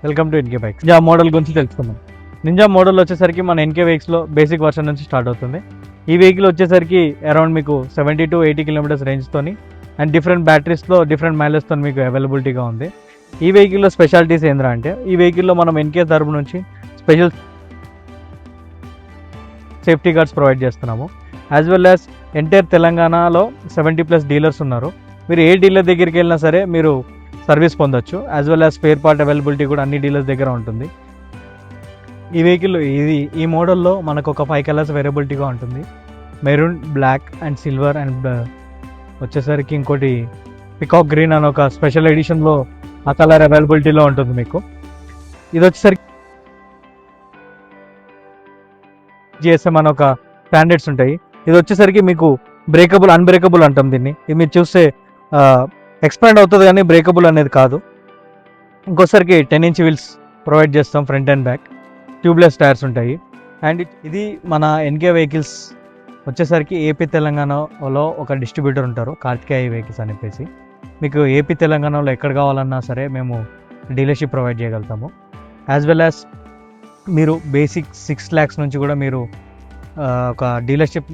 Welcome to NK bikes. Ninja model గురించి తెలుసుకుందాం. Ninja model వచ్చేసరికి మన ఎన్కే బైక్స్లో బేసిక్ వర్షన్ నుంచి స్టార్ట్ అవుతుంది. ఈ వెహికల్ వచ్చేసరికి అరౌండ్ మీకు 70 to 80 కిలోమీటర్స్ రేంజ్తోని అండ్ డిఫరెంట్ బ్యాటరీస్లో డిఫరెంట్ మైలేజ్తో మీకు అవైలబిలిటీగా ఉంది. ఈ వెహికల్లో స్పెషాలిటీస్ ఏంద్రా అంటే, ఈ వెహికల్లో మనం ఎన్కే తరపు నుంచి స్పెషల్ సేఫ్టీ గార్డ్స్ ప్రొవైడ్ చేస్తున్నాము. యాజ్ వెల్ యాజ్ ఎంటైర్ తెలంగాణలో 70+ డీలర్స్ ఉన్నారు. మీరు ఏ డీలర్ దగ్గరికి వెళ్ళినా సరే మీరు సర్వీస్ పొందొచ్చు. As well as spare part availability కూడా అన్ని డీలర్స్ దగ్గర ఉంటుంది. ఈ వెహికల్ ఈ మోడల్లో మనకు ఒక 5 కలర్స్ అవైలబిలిటీగా ఉంటుంది. Maroon, black and silver and వచ్చేసరికి ఇంకోటి పికాక్ గ్రీన్ అని ఒక స్పెషల్ ఎడిషన్లో ఆ కలర్ అవైలబిలిటీలో ఉంటుంది మీకు. ఇది వచ్చేసరికి జిఎస్ఎం అని ఒక స్టాండర్డ్స్ ఉంటాయి. ఇది వచ్చేసరికి మీకు బ్రేకబుల్, అన్బ్రేకబుల్ అంటాం దీన్ని. ఇది మీరు చూస్తే ఎక్స్పాండ్ అవుతుంది కానీ బ్రేకబుల్ అనేది కాదు. ఇంకోసరికి 10 inch వీల్స్ ప్రొవైడ్ చేస్తాం, front and back. Tubeless tyres ఉంటాయి. అండ్ ఇది మన ఎన్కే వెహికల్స్ వచ్చేసరికి ఏపీ తెలంగాణలో ఒక డిస్ట్రిబ్యూటర్ ఉంటారు, కార్తికేయ వెహికల్స్ అని చెప్పేసి. మీకు ఏపీ తెలంగాణలో ఎక్కడ కావాలన్నా సరే మేము డీలర్షిప్ ప్రొవైడ్ చేయగలుగుతాము. యాజ్ వెల్ యాజ్ మీరు బేసిక్ 6 lakhs నుంచి కూడా మీరు ఒక డీలర్షిప్